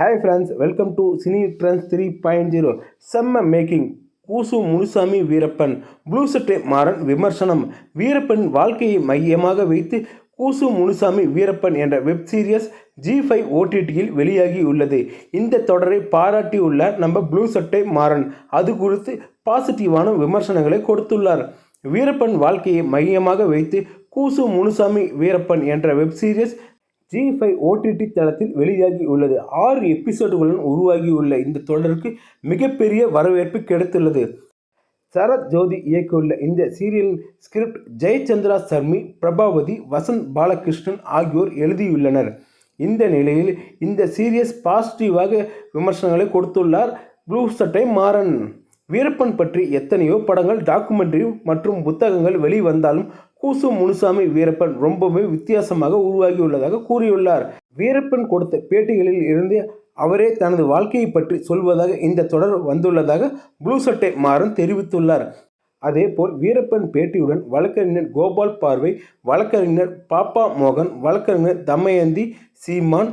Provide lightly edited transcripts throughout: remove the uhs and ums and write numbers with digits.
Hi friends, welcome to cine trends 3.0. செம்ம making. Koose Munisamy Veerappan. Blue Sattai Maran விமர்சனம். வீரப்பன் வாழ்க்கையை மையமாக வைத்து கூசு முனுசாமி வீரப்பன் என்ற வெப் சீரியஸ் G5 OTTயில் வெளியாகி உள்ளது. இந்த தொடரை பாராட்டியுள்ளார் நம்ம ப்ளூ சட்டை மாறன். அது குறித்து பாசிட்டிவான விமர்சனங்களை கொடுத்துள்ளார். வீரப்பன் வாழ்க்கையை மையமாக வைத்து கூசு முனுசாமி வீரப்பன் என்ற வெப் சீரியஸ் G5 OTT தளத்தில் வெளியாகி உள்ளது. 6 எபிசோடுகளுடன் உருவாகியுள்ள இந்த தொடருக்கு மிகப்பெரிய வரவேற்பு கிடைத்துள்ளது. சரத் ஜோதி இயக்கியுள்ள இந்த சீரியலின் ஸ்கிரிப்ட் ஜெயச்சந்திரா சர்மி, பிரபாவதி, வசந்த் பாலகிருஷ்ணன் ஆகியோர் எழுதியுள்ளனர். இந்த நிலையில் இந்த சீரியஸ் பாசிட்டிவாக விமர்சனங்களை கொடுத்துள்ளார் ப்ளூ சட்டை மாறன். வீரப்பன் பற்றி எத்தனையோ படங்கள், டாக்குமெண்ட்ரி மற்றும் புத்தகங்கள் வெளிவந்தாலும் கூசு முனுசாமி வீரப்பன் ரொம்பவே வித்தியாசமாக உருவாகியுள்ளதாக கூறியுள்ளார். வீரப்பன் கொடுத்த பேட்டிகளில் இருந்து அவரே தனது வாழ்க்கையை பற்றி சொல்வதாக இந்த தொடர் வந்துள்ளதாக ப்ளூ சட்டை மாறன் தெரிவித்துள்ளார். அதேபோல் வீரப்பன் பேட்டியுடன் வழக்கறிஞர் கோபால் பார்வை, வழக்கறிஞர் பாப்பா மோகன், வழக்கறிஞர் தமயந்தி, சீமான்,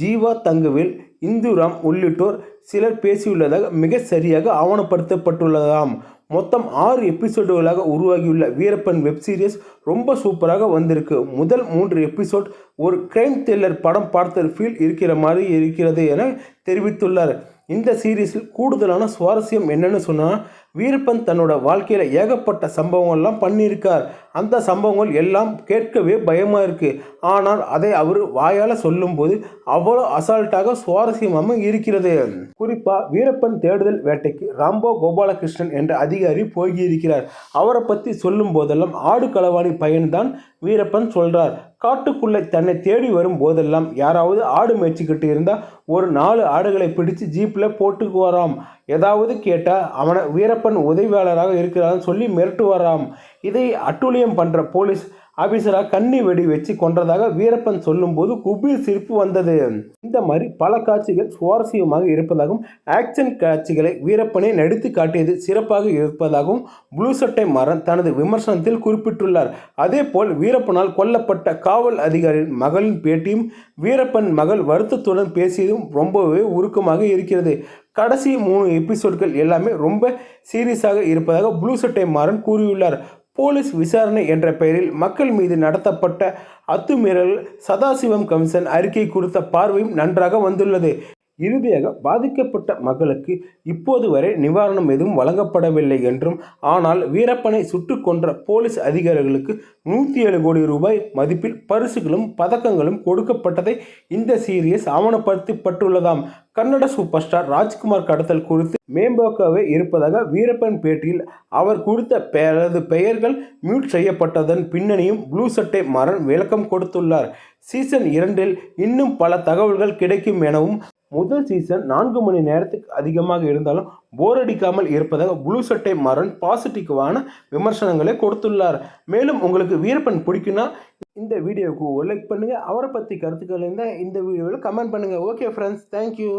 ஜீவா தங்கவேல், இந்துராம் உள்ளிட்டோர் சிலர் பேசியுள்ளதாக மிக சரியாக ஆவணப்படுத்தப்பட்டுள்ளதாம். மொத்தம் 6 எபிசோடுகளாக உருவாகியுள்ள வீரப்பன் வெப் சீரிஸ் ரொம்ப சூப்பராக வந்திருக்கு. முதல் 3 எபிசோட் ஒரு கிரைம் த்ரில்லர் படம் பார்த்த ஃபீல் இருக்கிற மாதிரி இருக்கிறது என தெரிவித்துள்ளார். இந்த சீரீஸில் கூடுதலான சுவாரஸ்யம் என்னன்னு சொன்னால், வீரப்பன் தன்னோட வாழ்க்கையில் ஏகப்பட்ட சம்பவங்கள்லாம் பண்ணியிருக்கார். அந்த சம்பவங்கள் எல்லாம் கேட்கவே பயமாக இருக்குது. ஆனால் அதை அவர் வாயால் சொல்லும்போது அவ்வளோ அசால்ட்டாக சுவாரஸ்யமாக இருக்கிறது. குறிப்பாக வீரப்பன் தேடுதல் வேட்டைக்கு ராம்போ கோபாலகிருஷ்ணன் என்ற அதிகாரி போகியிருக்கிறார். அவரை பற்றி சொல்லும் போதெல்லாம் ஆடு களவாணி பையன்தான் வீரப்பன் சொல்கிறார். காட்டுக்குள்ளே தன்னை தேடி வரும் போதெல்லாம் யாராவது ஆடு மேய்ச்சிக்கிட்டு இருந்தால் ஒரு 4 ஆடுகளை பிடிச்சு ஜீப்பில் போட்டுக்கு வராம். ஏதாவது கேட்டால் அவனை வீரப்பன் உதவியாளராக இருக்கிறான்னு சொல்லி மிரட்டு வராம். இதை அட்டூழியம் பண்ணுற போலீஸ் ஆபீசராக கண்ணி வெடி வச்சு கொன்றதாக வீரப்பன் சொல்லும்போது குபீர் சிரிப்பு வந்தது. இந்த மாதிரி பல காட்சிகள் சுவாரஸ்யமாக இருப்பதாகவும், ஆக்ஷன் காட்சிகளை வீரப்பனை நடித்து காட்டியது சிறப்பாக இருப்பதாகவும் ப்ளூ சட்டை மாறன் தனது விமர்சனத்தில் குறிப்பிட்டுள்ளார். அதேபோல் வீரப்பனால் கொல்லப்பட்ட காவல் அதிகாரியின் மகளின் பேட்டியும் வீரப்பன் மகள் வருத்தத்துடன் பேசியதும் ரொம்பவே உருக்கமாக இருக்கிறது. கடைசி 3 எபிசோட்கள் எல்லாமே ரொம்ப சீரியஸாக இருப்பதாக ப்ளூ சட்டை மாறன் கூறியுள்ளார். போலீஸ் விசாரணை என்ற பெயரில் மக்கள் மீது நடத்தப்பட்ட அத்துமீறல் சதாசிவம் கமிஷன் அறிக்கை குறித்த பார்வையும் நன்றாக வந்துள்ளது. இறுதியாக பாதிக்கப்பட்ட மக்களுக்கு இப்போது வரை நிவாரணம் எதுவும் வழங்கப்படவில்லை என்றும், ஆனால் வீரப்பனை சுட்டு கொன்ற போலீஸ் அதிகாரிகளுக்கு 107 கோடி ரூபாய் மதிப்பில் பரிசுகளும் பதக்கங்களும் கொடுக்கப்பட்டதை இந்த சீரியஸ் ஆவணப்படுத்தப்பட்டுள்ளதாம். கன்னட சூப்பர் ஸ்டார் ராஜ்குமார் கடத்தல் குறித்து மேம்போக்காகவே இருப்பதாக வீரப்பன் பேட்டியில் அவர் குறித்த பெயர்கள் மியூட் செய்யப்பட்டதன் பின்னணியும் ப்ளூ சட்டை மாறன் விளக்கம் கொடுத்துள்ளார். சீசன் 2இல் இன்னும் பல தகவல்கள் கிடைக்கும் எனவும், முதல் சீசன் 4 மணி நேரத்துக்கு அதிகமாக இருந்தாலும் போர் அடிக்காமல் இருப்பதாக ப்ளூ சட்டை மாறன் பாசிட்டிவான விமர்சனங்களை கொடுத்துள்ளார். மேலும் உங்களுக்கு வீரப்பன் பிடிக்குன்னா இந்த வீடியோவுக்கு ஒரு லைக் பண்ணுங்கள். அவரை பற்றி கருத்துக்கள் இருந்தால் இந்த வீடியோவில் கமெண்ட் பண்ணுங்கள். Okay friends, thank you.